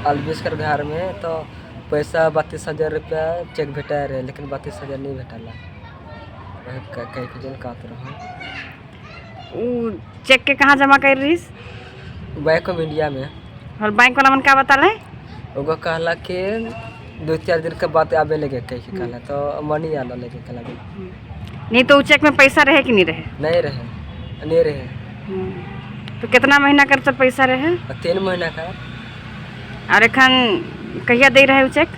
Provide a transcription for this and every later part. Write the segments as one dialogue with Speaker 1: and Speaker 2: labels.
Speaker 1: अल्बेस्कर घर में तो पैसा 32,000 रुपया चेक भेटा रहे, लेकिन 32,000 नहीं भेटाला। कहीं के जन कहत रहो
Speaker 2: उ चेक के कहाँ जमा कर रही?
Speaker 1: बैंक ऑफ इंडिया में।
Speaker 2: और बैंक वाला मन का बताले?
Speaker 1: वो कहला कि 2-4 दिन के बाद आवे लगे कहीं के कहला, तो मनी आना लगे कहला।
Speaker 2: नहीं तो चेक में पैसा रहे कि नहीं रहे?
Speaker 1: नहीं रहे।
Speaker 2: तो कितना महीना कर सब पैसा रहे?
Speaker 1: 3 महीना का।
Speaker 2: और एखन कहिया दे रहे चेक?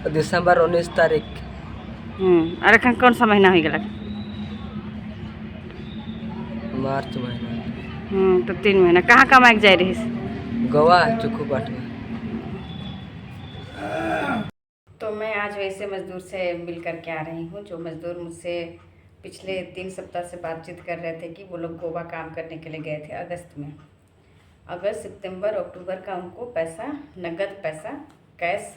Speaker 1: दिसंबर 19 तारीख।
Speaker 2: और एखन कौन सा महीना हो गया?
Speaker 1: मार्च महीना।
Speaker 2: तो 3 महीना कहाँ कमाए जाए रही?
Speaker 1: गोवा चुखू बाट में।
Speaker 2: तो मैं आज वैसे मज़दूर से मिल कर के आ रही हूँ, जो मज़दूर मुझसे पिछले 3 सप्ताह से बातचीत कर रहे थे कि वो लोग गोवा काम करने के लिए गए थे अगस्त में। अगस्त, सितंबर, अक्टूबर का उनको पैसा, नगद पैसा, कैश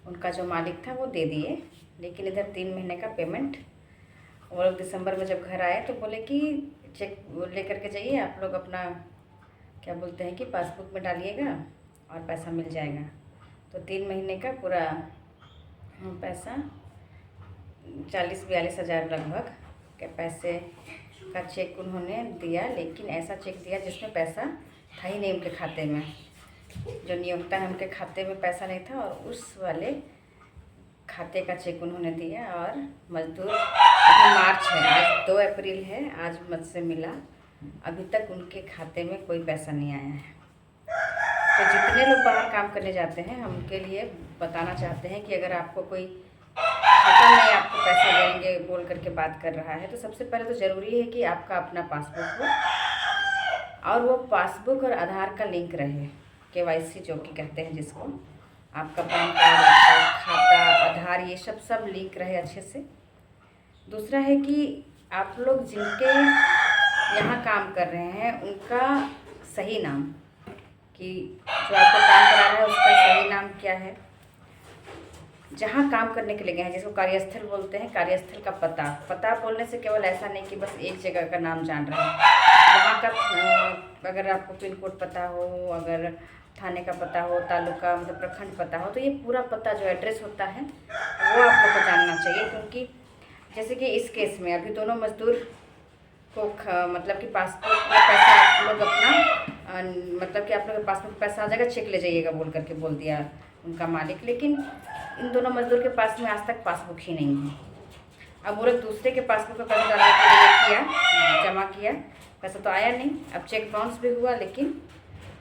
Speaker 2: उनका जो मालिक था वो दे दिए, लेकिन इधर 3 महीने का पेमेंट। वो लोग दिसंबर में जब घर आए तो बोले कि चेक लेकर के जाइए, आप लोग अपना क्या बोलते हैं कि पासबुक में डालिएगा और पैसा मिल जाएगा। तो 3 महीने का पूरा पैसा 40-42 हज़ार लगभग के पैसे का चेक उन्होंने दिया, लेकिन ऐसा चेक दिया जिसमें पैसा था ही नहीं उनके खाते में। जो नियोक्ता है उनके खाते में पैसा नहीं था, और उस वाले खाते का चेक उन्होंने दिया। और मज़दूर अभी मार्च है, आज 2 अप्रैल है, आज मुझसे मिला, अभी तक उनके खाते में कोई पैसा नहीं आया है। तो जितने लोग बाहर काम करने जाते हैं, हम उनके लिए बताना चाहते हैं कि अगर आपको कोई खाता में आपको पैसा देंगे बोल करके बात कर रहा है, तो सबसे पहले तो ज़रूरी है कि आपका अपना पासबुक हो, और वो पासबुक और आधार का लिंक रहे, KYC जो कि कहते हैं जिसको, आपका पैन कार्ड, आपका खाता, आधार, ये सब लिंक रहे अच्छे से। दूसरा है कि आप लोग जिनके यहाँ काम कर रहे हैं उनका सही नाम, कि जो आपको काम करा रहा है उसका सही नाम क्या है, जहाँ काम करने के लिए गए हैं, जिसको कार्यस्थल बोलते हैं, कार्यस्थल का पता बोलने से केवल ऐसा नहीं कि बस एक जगह का नाम जान रहे हैं, वहाँ का अगर आपको पिन कोड पता हो, अगर थाने का पता हो, तालुका मतलब प्रखंड पता हो, तो ये पूरा पता जो एड्रेस होता है वो आप लोग को जानना चाहिए। क्योंकि जैसे कि इस केस में अभी दोनों मज़दूर को मतलब कि पासबुक में पैसा आप लोग अपना मतलब कि आप लोग के पासबुक में पैसा आ जाएगा, चेक ले जाइएगा बोल करके बोल दिया उनका मालिक, लेकिन इन दोनों मज़दूर के पास में आज तक पासबुक ही नहीं है। अब वो लोग दूसरे के पासबुक में पैसा डालने के लिए किया, जमा किया, पैसा तो आया नहीं। अब चेक बाउंस भी हुआ, लेकिन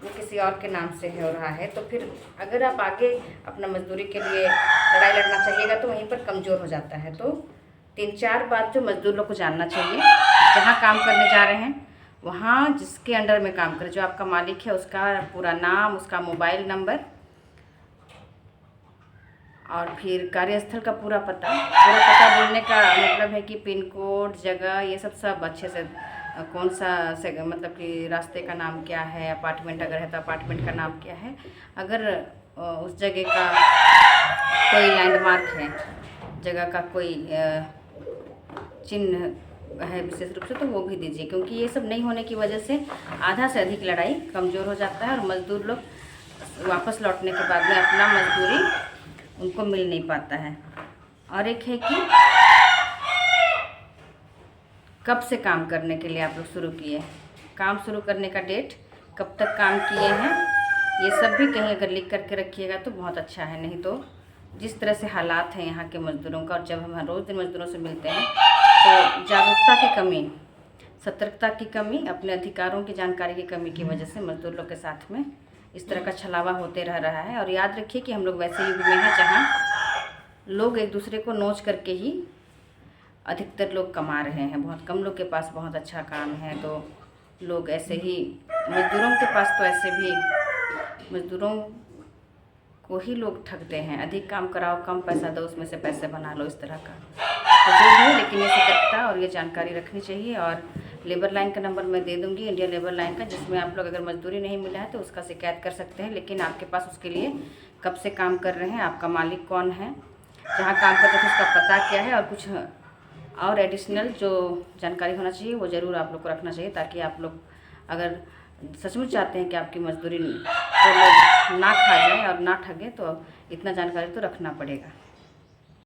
Speaker 2: वो किसी और के नाम से हो रहा है। तो फिर अगर आप आगे अपना मजदूरी के लिए लड़ाई लड़ना चाहिएगा तो वहीं पर कमज़ोर हो जाता है। तो 3-4 बात जो मज़दूर लोग को जानना चाहिए, जहाँ काम करने जा रहे हैं वहाँ जिसके अंडर में काम करे, जो आपका मालिक है, उसका पूरा नाम, उसका मोबाइल नंबर, और फिर कार्यस्थल का पूरा पता बोलने का मतलब है कि पिन कोड, जगह, ये सब अच्छे से, कौन सा से मतलब कि रास्ते का नाम क्या है, अपार्टमेंट अगर है तो अपार्टमेंट का नाम क्या है, अगर उस जगह का कोई लैंडमार्क है, जगह का कोई चिन्ह है विशेष रूप से, तो वो भी दीजिए। क्योंकि ये सब नहीं होने की वजह से आधा से अधिक लड़ाई कमज़ोर हो जाता है, और मज़दूर लोग वापस लौटने के बाद में अपना मजदूरी उनको मिल नहीं पाता है। और एक है कि कब से काम करने के लिए आप लोग शुरू किए, काम शुरू करने का डेट, कब तक काम किए हैं, ये सब भी कहीं अगर लिख करके रखिएगा तो बहुत अच्छा है। नहीं तो जिस तरह से हालात हैं यहाँ के मज़दूरों का, और जब हम रोज़ दिन मज़दूरों से मिलते हैं तो जागरूकता की कमी, सतर्कता की कमी, अपने अधिकारों की जानकारी की कमी की वजह से मज़दूर लोग के साथ में इस तरह का छलावा होते रह रहा है। और याद रखिए कि हम लोग वैसे युग में हैं जहाँ लोग एक दूसरे को नोच करके ही अधिकतर लोग कमा रहे हैं। बहुत कम लोग के पास बहुत अच्छा काम है, तो लोग ऐसे ही, मज़दूरों के पास तो ऐसे भी मज़दूरों को ही लोग ठगते हैं, अधिक काम कराओ, कम पैसा दो, उसमें से पैसे बना लो, इस तरह का। तो जो है, लेकिन ये सतर्कता और ये जानकारी रखनी चाहिए। और लेबर लाइन का नंबर मैं दे दूंगी, इंडियन लेबर लाइन का, जिसमें आप लोग अगर मजदूरी नहीं मिला है तो उसका शिकायत कर सकते हैं। लेकिन आपके पास उसके लिए कब से काम कर रहे हैं, आपका मालिक कौन है, जहाँ काम करते थे उसका पता क्या है, और कुछ और एडिशनल जो जानकारी होना चाहिए वो ज़रूर आप लोग को रखना चाहिए, ताकि आप लोग अगर सचमुच चाहते हैं कि आपकी मजदूरी को लोग ना खा जाए और ना ठगे, तो इतना जानकारी तो रखना पड़ेगा।